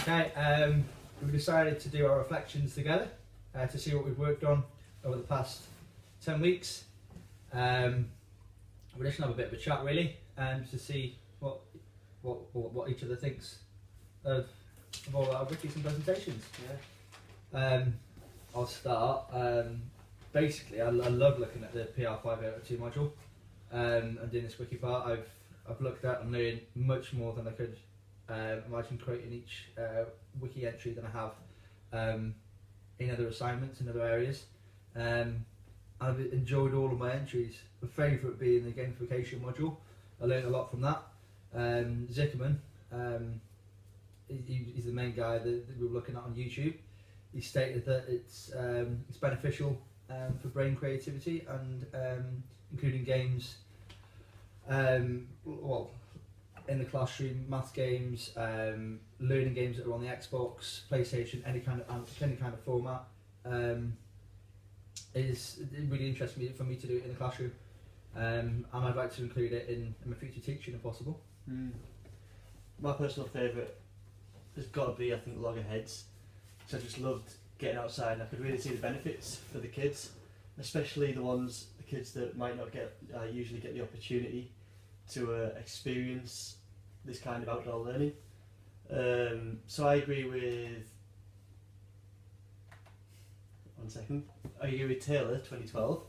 Okay, we decided to do our reflections together to see what we've worked on over the past 10 weeks. We're just going to have a bit of a chat really to see what each other thinks of all our wikis and presentations. Yeah. I'll start. Basically, I love looking at the PR502 module and doing this wiki part. I've looked at and learned much more than I could imagine creating each wiki entry than I have in other assignments in other areas. I've enjoyed all of my entries. My favourite being the gamification module. I learned a lot from that. Zickerman, he's the main guy that we were looking at on YouTube. He stated that it's beneficial for brain creativity and including games. Well, in the classroom, math games, learning games that are on the Xbox, PlayStation, any kind of format. Is really interesting for me to do it in the classroom, and I'd like to include it in my future teaching if possible. My personal favourite has got to be, I think, loggerheads. So I just loved getting outside, and I could really see the benefits for the kids, especially the kids that might not usually get the opportunity to experience this kind of outdoor learning. So I agree with. I agree with Taylor, 2012,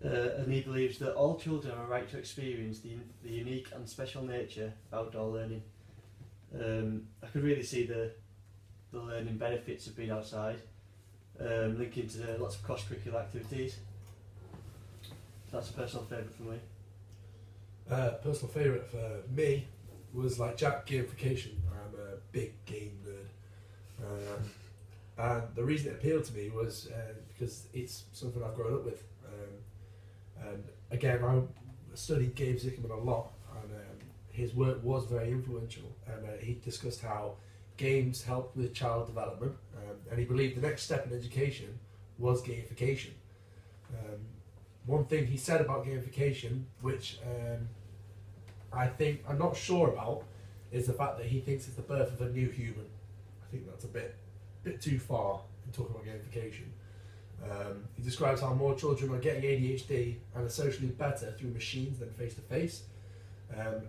and he believes that all children have a right to experience the unique and special nature of outdoor learning. I could really see the learning benefits of being outside, linking to lots of cross-curricular activities. So that's a personal favourite for me. Personal favourite for me was, like Jack, gamification. I'm a big game nerd. And the reason it appealed to me was because it's something I've grown up with. And again, I studied Gabe Zickerman a lot, and his work was very influential. And he discussed how games help with child development, and he believed the next step in education was gamification. One thing he said about gamification, which I'm not sure about, is the fact that he thinks it's the birth of a new human. I think that's a bit too far in talking about gamification. He describes how more children are getting ADHD and are socially better through machines than face to face.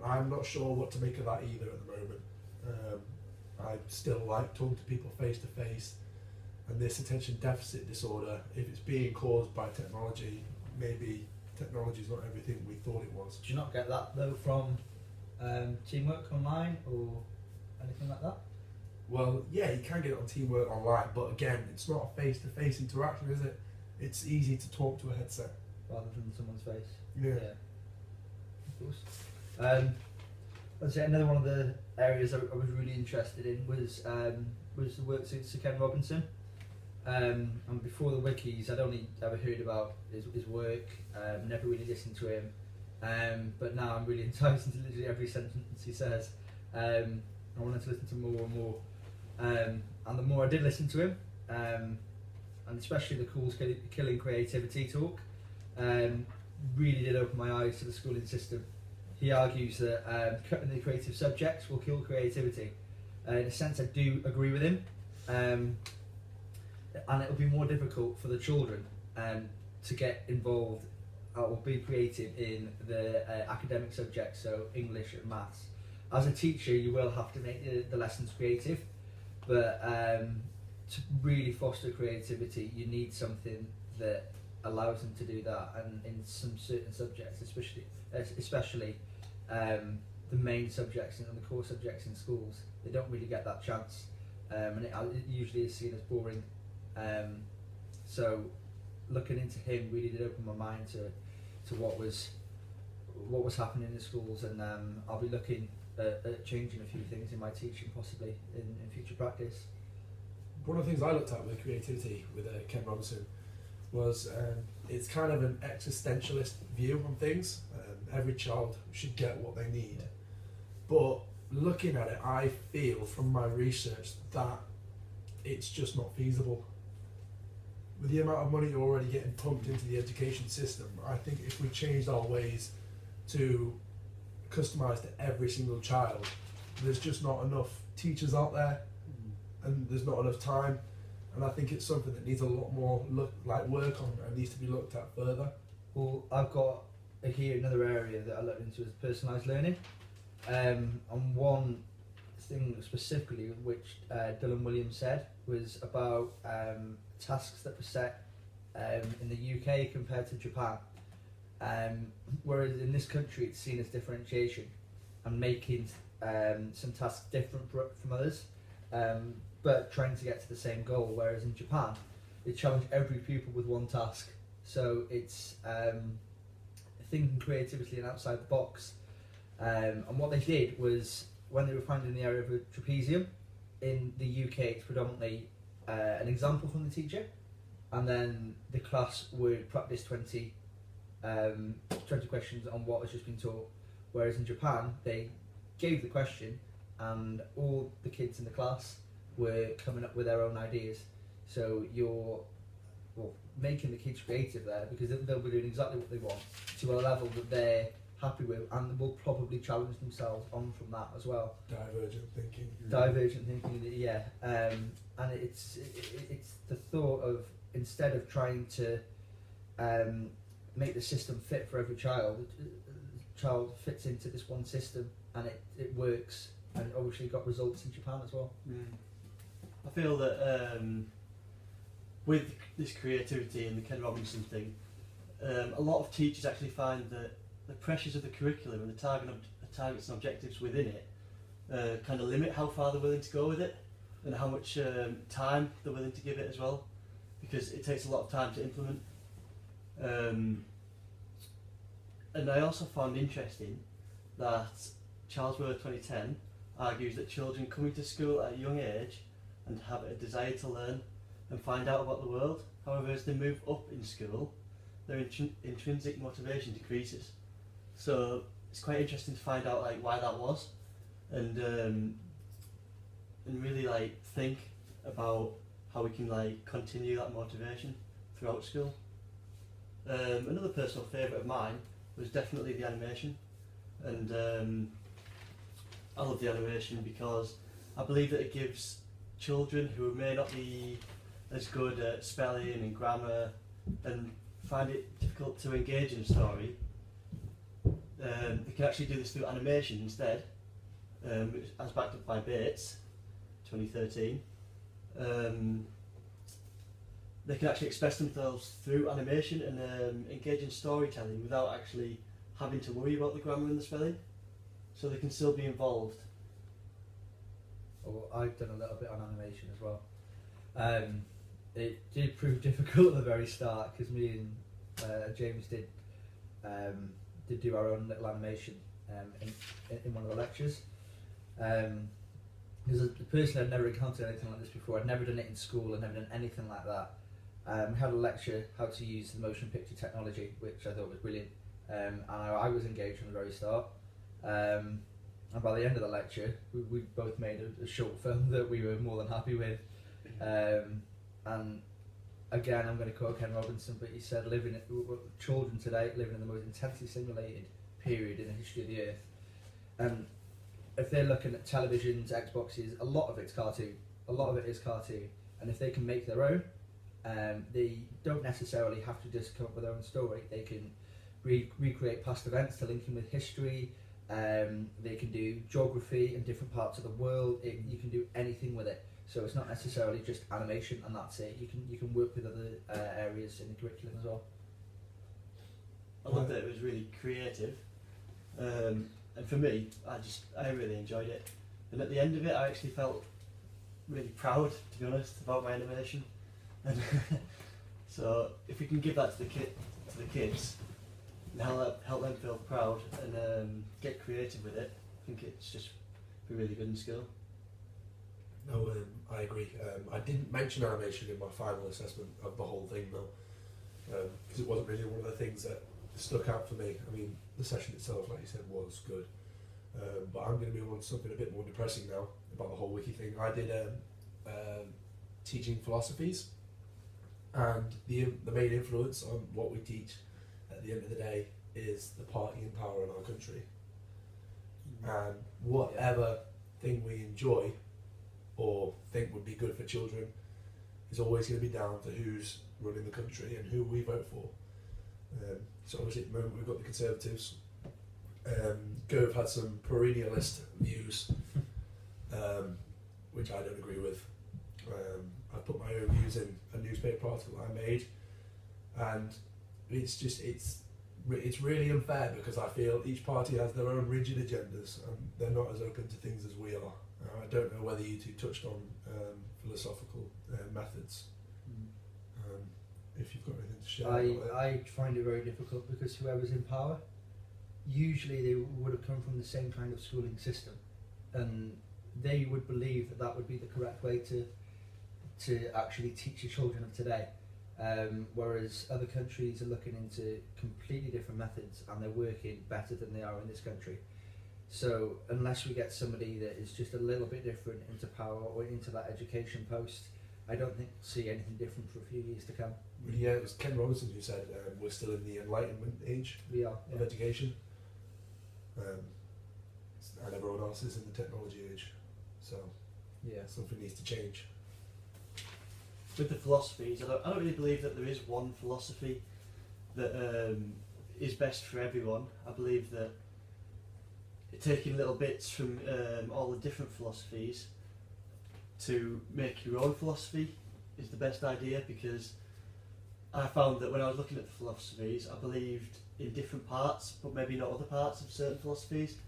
I'm not sure what to make of that either at the moment. I still like talking to people face to face, and this attention deficit disorder, if it's being caused by technology, maybe technology is not everything we thought it was. Do you not get that though from teamwork online or anything like that? Well, yeah, you can get it on teamwork online, but again, it's not a face-to-face interaction, is it? It's easy to talk to a headset. Rather than someone's face. Yeah. Of course. I'd say another one of the areas I was really interested in was the work of Sir Ken Robinson. And before the wikis, I'd only ever heard about his work, never really listened to him. But now I'm really enticed into literally every sentence he says. I wanted to listen to more and more. And the more I did listen to him, and especially the Cool's Killing Creativity talk, really did open my eyes to the schooling system. He argues that cutting the creative subjects will kill creativity. In a sense, I do agree with him, and it'll be more difficult for the children to get involved or be creative in the academic subjects, so English and maths. As a teacher, you will have to make the lessons creative, but to really foster creativity, you need something that allows them to do that. And in some certain subjects, especially the main subjects and the core subjects in schools, they don't really get that chance, and it usually is seen as boring. So looking into him really did open my mind to what was happening in the schools, and I'll be looking at changing a few things in my teaching, possibly in future practice. One of the things I looked at with creativity with Ken Robinson was it's kind of an existentialist view on things. Every child should get what they need, but looking at it, I feel from my research that it's just not feasible. With the amount of money already getting pumped into the education system, I think if we changed our ways to customise to every single child, there's just not enough teachers out there and there's not enough time. And I think it's something that needs a lot more work on, and needs to be looked at further. Well, I've got here another area that I looked into is personalised learning. And one thing specifically which Dylan Williams said was about tasks that were set in the UK compared to Japan. Whereas in this country it's seen as differentiation and making some tasks different from others, but trying to get to the same goal. Whereas in Japan, they challenge every pupil with one task. So it's thinking creatively and outside the box. And what they did was, when they were finding the area of a trapezium, in the UK it's predominantly an example from the teacher, and then the class would practice 20 questions on what has just been taught. Whereas in Japan, they gave the question and all the kids in the class were coming up with their own ideas. So you're making the kids creative there, because they'll be doing exactly what they want to a level that they're happy with, and will probably challenge themselves on from that as well. Divergent thinking. Divergent thinking, yeah. And it's the thought of, instead of trying to make the system fit for every child, the child fits into this one system and it works, and obviously got results in Japan as well. I feel that with this creativity and the Ken Robinson thing, a lot of teachers actually find that the pressures of the curriculum and the targets and objectives within it kind of limit how far they're willing to go with it, and how much time they're willing to give it as well, because it takes a lot of time to implement. And I also found interesting that Charlesworth 2010 argues that children coming to school at a young age and have a desire to learn and find out about the world. However, as they move up in school, their intrinsic motivation decreases. So it's quite interesting to find out why that was, and really think about how we can continue that motivation throughout school. Another personal favourite of mine was definitely the animation, and I love the animation because I believe that it gives children who may not be as good at spelling and grammar and find it difficult to engage in a story, they can actually do this through animation instead, as backed up by Bates 2013. They can actually express themselves through animation and engage in storytelling without actually having to worry about the grammar and the spelling, so they can still be involved. Well, I've done a little bit on animation as well. It did prove difficult at the very start, because me and James did do our own little animation in one of the lectures. Because personally I'd never encountered anything like this before. I'd never done it in school, I'd never done anything like that. We had a lecture how to use the motion picture technology, which I thought was brilliant, and I was engaged from the very start. And by the end of the lecture, we both made a short film that we were more than happy with. And again, I'm going to quote Ken Robinson, but he said, children today living in the most intensely simulated period in the history of the earth. And if they're looking at televisions, Xboxes, a lot of it's cartoon. A lot of it is cartoon. And if they can make their own, they don't necessarily have to just come up with their own story. They can recreate past events to link in with history. They can do geography in different parts of the world. You can do anything with it. So it's not necessarily just animation and that's it. You can work with other areas in the curriculum as well. I loved that it was really creative, and for me, I really enjoyed it. And at the end of it, I actually felt really proud, to be honest, about my animation. And so if we can give that to the kids, and help them feel proud and get creative with it, I think it's just be really good in school. No, I agree. I didn't mention animation in my final assessment of the whole thing though, because it wasn't really one of the things that stuck out for me. I mean, the session itself, like you said, was good, but I'm going to move on to something a bit more depressing now about the whole wiki thing. I did teaching philosophies, and the main influence on what we teach at the end of the day is the partying power in our country. And whatever thing we enjoy or think would be good for children is always going to be down to who's running the country and who we vote for. So obviously at the moment we've got the Conservatives. Gove had some perennialist views, which I don't agree with. I put my own views in a newspaper article I made, and it's really unfair because I feel each party has their own rigid agendas and they're not as open to things as we are. I don't know whether you two touched on philosophical methods. If you've got anything to share. I find it very difficult because whoever's in power, usually they would have come from the same kind of schooling system, and they would believe that that would be the correct way to actually teach the children of today. Whereas other countries are looking into completely different methods and they're working better than they are in this country. So unless we get somebody that is just a little bit different into power or into that education post, I don't think see anything different for a few years to come. Yeah, it was Ken Robinson who said we're still in the Enlightenment age of education, and everyone else is in the technology age. So something needs to change. With the philosophies, I don't really believe that there is one philosophy that is best for everyone. I believe that taking little bits from all the different philosophies to make your own philosophy is the best idea, because I found that when I was looking at the philosophies, I believed in different parts, but maybe not other parts of certain philosophies.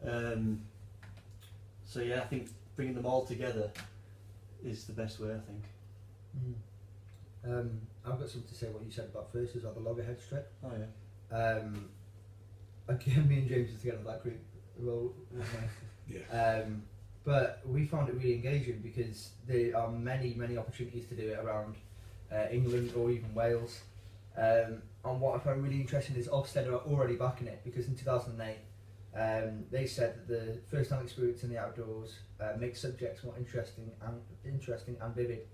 So yeah, I think bringing them all together is the best way, I think. I've got something to say what you said about first as well, the loggerhead strip. Oh yeah. Again, me and James was together that group. Well, but we found it really engaging because there are many opportunities to do it around England or even Wales. And what I found really interesting is Ofsted are already backing it, because in 2008 they said that the first-hand experience in the outdoors makes subjects more interesting and vivid.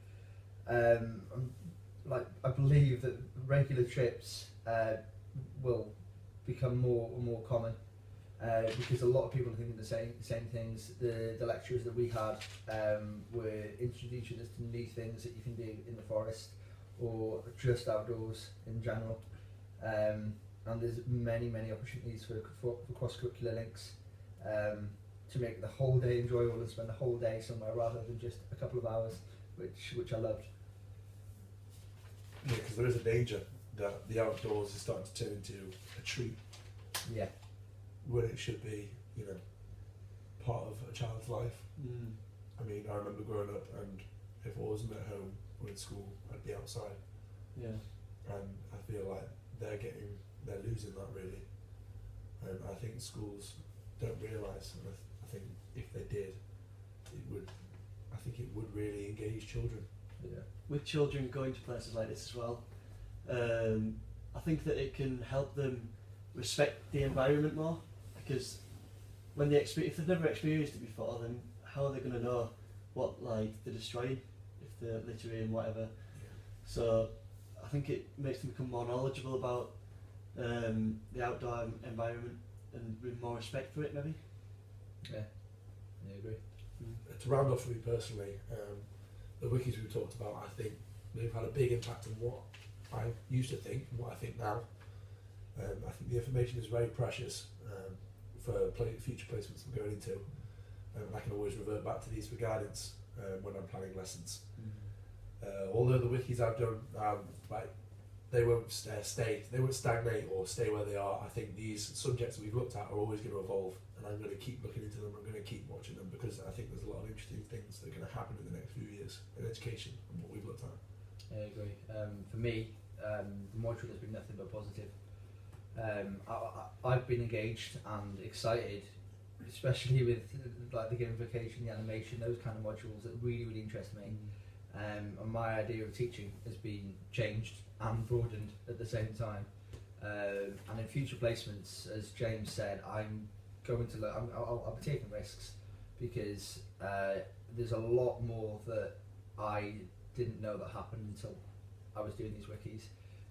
I believe that regular trips will become more common. Because a lot of people are thinking the same things. The lecturers that we had were introducing us to new things that you can do in the forest or just outdoors in general. And there's many opportunities for cross-curricular links to make the whole day enjoyable and spend the whole day somewhere rather than just a couple of hours, which I loved. Yeah, because there is a danger that the outdoors is starting to turn into a treat. Yeah. When it should be, part of a child's life. I mean, I remember growing up, and if I wasn't at home or in school, I'd be outside. Yeah. And I feel like they're losing that really. And I think schools don't realise, and I think if they did, it would really engage children. Yeah. With children going to places like this as well, I think that it can help them respect the environment more. Because when if they've never experienced it before, then how are they going to know what they're destroying if they're littering, whatever? Yeah. So I think it makes them become more knowledgeable about the outdoor environment and with more respect for it, maybe. Yeah, I agree. To round off for me personally, the wikis we've talked about, I think they've had a big impact on what I used to think and what I think now. I think the information is very precious for future placements I'm going into, and I can always revert back to these for guidance when I'm planning lessons. Although the wikis I've done, they won't stagnate or stay where they are. I think these subjects that we've looked at are always going to evolve, and I'm going to keep looking into them. I'm going to keep watching them, because I think there's a lot of interesting things that are going to happen in the next few years in education and what we've looked at. I agree. For me, the module has been nothing but positive. I've been engaged and excited, especially with the gamification, the animation, those kind of modules that really interest me. And my idea of teaching has been changed and broadened at the same time. And in future placements, as James said, I'm going to look. I'll be taking risks, because there's a lot more that I didn't know that happened until I was doing these wikis.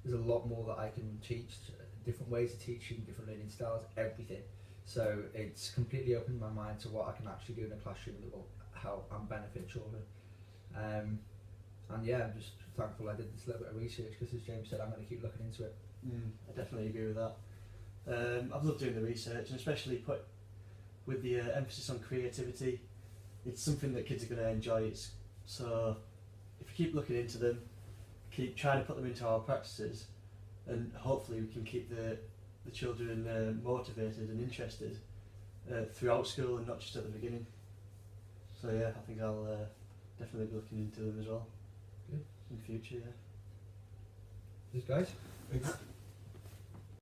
There's a lot more that I can teach, different ways of teaching, different learning styles, everything. So it's completely opened my mind to what I can actually do in a classroom that will help and benefit children. And yeah, I'm just thankful I did this little bit of research because, as James said, I'm going to keep looking into it. I definitely agree with that. I've loved doing the research, and especially with the emphasis on creativity. It's something that kids are going to enjoy. So if we keep looking into them, keep trying to put them into our practices, and hopefully we can keep the children motivated and interested throughout school and not just at the beginning. So yeah, I think I'll definitely be looking into them as well. Good. In future, yeah. Cheers, guys. Thanks.